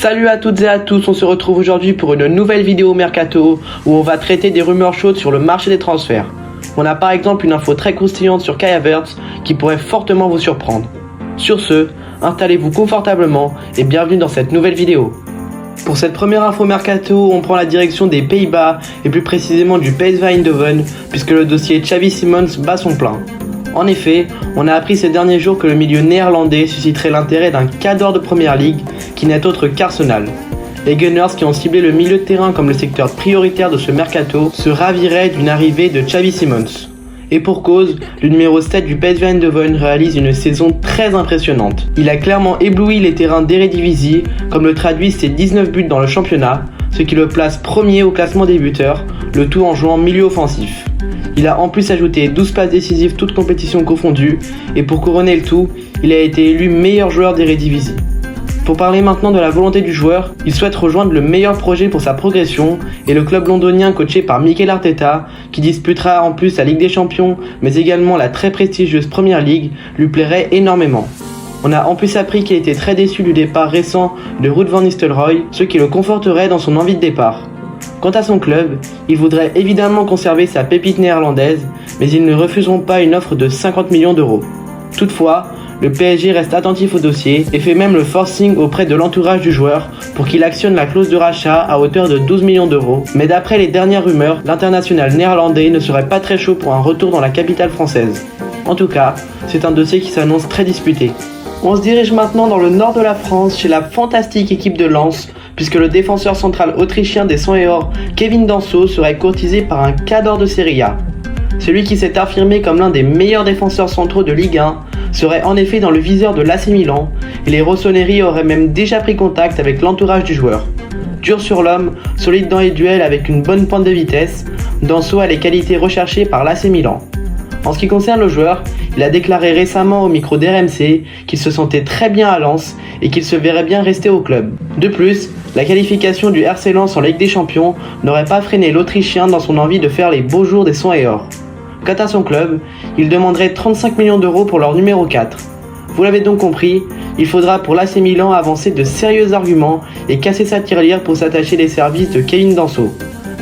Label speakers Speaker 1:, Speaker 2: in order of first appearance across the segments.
Speaker 1: Salut à toutes et à tous, on se retrouve aujourd'hui pour une nouvelle vidéo Mercato où on va traiter des rumeurs chaudes sur le marché des transferts. On a par exemple une info très croustillante sur Kai Havertz qui pourrait fortement vous surprendre. Sur ce, installez-vous confortablement et bienvenue dans cette nouvelle vidéo. Pour cette première info Mercato, on prend la direction des Pays-Bas et plus précisément du PSV Eindhoven puisque le dossier Xavi Simons bat son plein. En effet, on a appris ces derniers jours que le milieu néerlandais susciterait l'intérêt d'un cadre de première ligue qui n'est autre qu'Arsenal. Les Gunners, qui ont ciblé le milieu de terrain comme le secteur prioritaire de ce mercato, se raviraient d'une arrivée de Xavi Simons. Et pour cause, le numéro 7 du PSV Eindhoven réalise une saison très impressionnante. Il a clairement ébloui les terrains d'Eredivisie, comme le traduisent ses 19 buts dans le championnat, ce qui le place premier au classement des buteurs, le tout en jouant milieu offensif. Il a en plus ajouté 12 passes décisives toutes compétitions confondues, et pour couronner le tout, il a été élu meilleur joueur d'Eredivisie. Pour parler maintenant de la volonté du joueur, il souhaite rejoindre le meilleur projet pour sa progression, et le club londonien coaché par Mikel Arteta, qui disputera en plus la Ligue des Champions, mais également la très prestigieuse Premier League, lui plairait énormément. On a en plus appris qu'il était très déçu du départ récent de Ruud van Nistelrooy, ce qui le conforterait dans son envie de départ. Quant à son club, il voudrait évidemment conserver sa pépite néerlandaise, mais ils ne refuseront pas une offre de 50 millions d'euros. Toutefois, le PSG reste attentif au dossier et fait même le forcing auprès de l'entourage du joueur pour qu'il actionne la clause de rachat à hauteur de 12 millions d'euros. Mais d'après les dernières rumeurs, l'international néerlandais ne serait pas très chaud pour un retour dans la capitale française. En tout cas, c'est un dossier qui s'annonce très disputé. On se dirige maintenant dans le nord de la France chez la fantastique équipe de Lens, puisque le défenseur central autrichien des 100 et or, Kevin Danso, serait courtisé par un cadre de Serie A. Celui qui s'est affirmé comme l'un des meilleurs défenseurs centraux de Ligue 1 serait en effet dans le viseur de l'AC Milan, et les rossoneri auraient même déjà pris contact avec l'entourage du joueur. Dur sur l'homme, solide dans les duels avec une bonne pointe de vitesse, Danso a les qualités recherchées par l'AC Milan. En ce qui concerne le joueur, il a déclaré récemment au micro d'RMC qu'il se sentait très bien à Lens et qu'il se verrait bien rester au club. De plus, la qualification du RC Lens en Ligue des Champions n'aurait pas freiné l'Autrichien dans son envie de faire les beaux jours des 100 et or. Quant à son club, il demanderait 35 millions d'euros pour leur numéro 4. Vous l'avez donc compris, il faudra pour l'AC Milan avancer de sérieux arguments et casser sa tirelire pour s'attacher les services de Kevin Danso.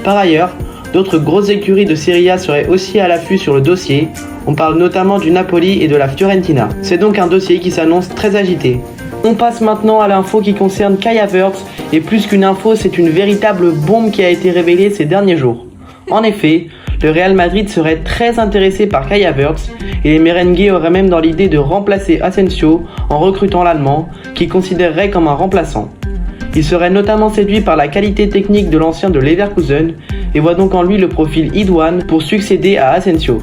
Speaker 1: Par ailleurs, d'autres grosses écuries de Serie A seraient aussi à l'affût sur le dossier, on parle notamment du Napoli et de la Fiorentina. C'est donc un dossier qui s'annonce très agité. On passe maintenant à l'info qui concerne Kai Havertz, et plus qu'une info, c'est une véritable bombe qui a été révélée ces derniers jours. En effet, le Real Madrid serait très intéressé par Kai Havertz, et les merengues auraient même dans l'idée de remplacer Asensio en recrutant l'Allemand, qu'ils considéreraient comme un remplaçant. Il serait notamment séduit par la qualité technique de l'ancien de Leverkusen, et voit donc en lui le profil idoine pour succéder à Asensio.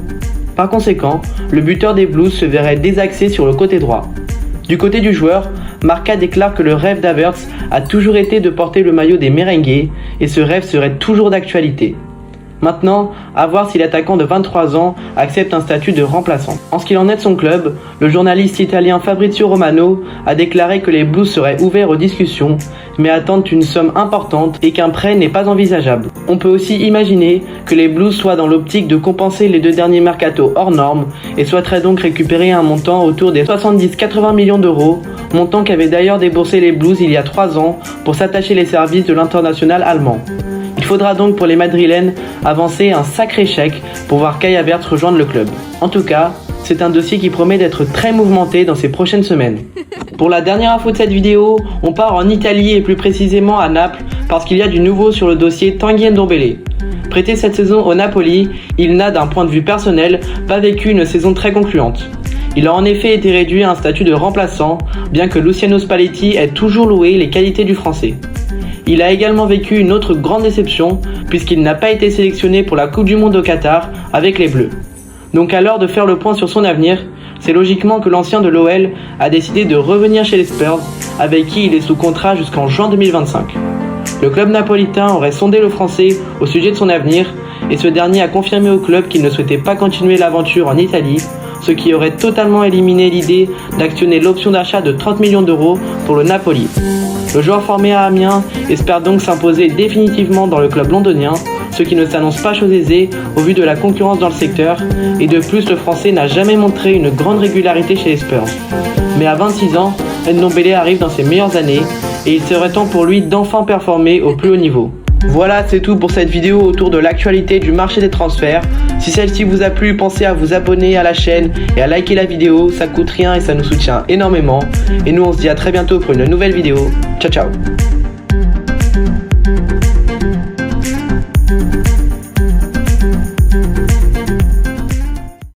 Speaker 1: Par conséquent, le buteur des Blues se verrait désaxé sur le côté droit. Du côté du joueur, Marca déclare que le rêve d'Havertz a toujours été de porter le maillot des merengues, et ce rêve serait toujours d'actualité. Maintenant, à voir si l'attaquant de 23 ans accepte un statut de remplaçant. En ce qu'il en est de son club, le journaliste italien Fabrizio Romano a déclaré que les Blues seraient ouverts aux discussions, mais attendent une somme importante et qu'un prêt n'est pas envisageable. On peut aussi imaginer que les Blues soient dans l'optique de compenser les deux derniers mercatos hors normes et souhaiteraient donc récupérer un montant autour des 70-80 millions d'euros, montant qu'avaient d'ailleurs déboursé les Blues il y a 3 ans pour s'attacher les services de l'international allemand. Il faudra donc pour les Madrilènes avancer un sacré chèque pour voir Kai Havertz rejoindre le club. En tout cas, c'est un dossier qui promet d'être très mouvementé dans ces prochaines semaines. Pour la dernière info de cette vidéo, on part en Italie et plus précisément à Naples parce qu'il y a du nouveau sur le dossier Tanguy Ndombele. Prêté cette saison au Napoli, il n'a d'un point de vue personnel pas vécu une saison très concluante. Il a en effet été réduit à un statut de remplaçant, bien que Luciano Spalletti ait toujours loué les qualités du Français. Il a également vécu une autre grande déception, puisqu'il n'a pas été sélectionné pour la Coupe du Monde au Qatar avec les Bleus. Donc à l'heure de faire le point sur son avenir, c'est logiquement que l'ancien de l'OL a décidé de revenir chez les Spurs, avec qui il est sous contrat jusqu'en juin 2025. Le club napolitain aurait sondé le Français au sujet de son avenir, et ce dernier a confirmé au club qu'il ne souhaitait pas continuer l'aventure en Italie, ce qui aurait totalement éliminé l'idée d'actionner l'option d'achat de 30 millions d'euros pour le Napoli. Le joueur formé à Amiens espère donc s'imposer définitivement dans le club londonien, ce qui ne s'annonce pas chose aisée au vu de la concurrence dans le secteur, et de plus le Français n'a jamais montré une grande régularité chez les Spurs. Mais à 26 ans, Ndombele arrive dans ses meilleures années et il serait temps pour lui d'enfin performer au plus haut niveau. Voilà, c'est tout pour cette vidéo autour de l'actualité du marché des transferts. Si celle-ci vous a plu, pensez à vous abonner à la chaîne et à liker la vidéo, ça coûte rien et ça nous soutient énormément. Et nous on se dit à très bientôt pour une nouvelle vidéo. Ciao ciao.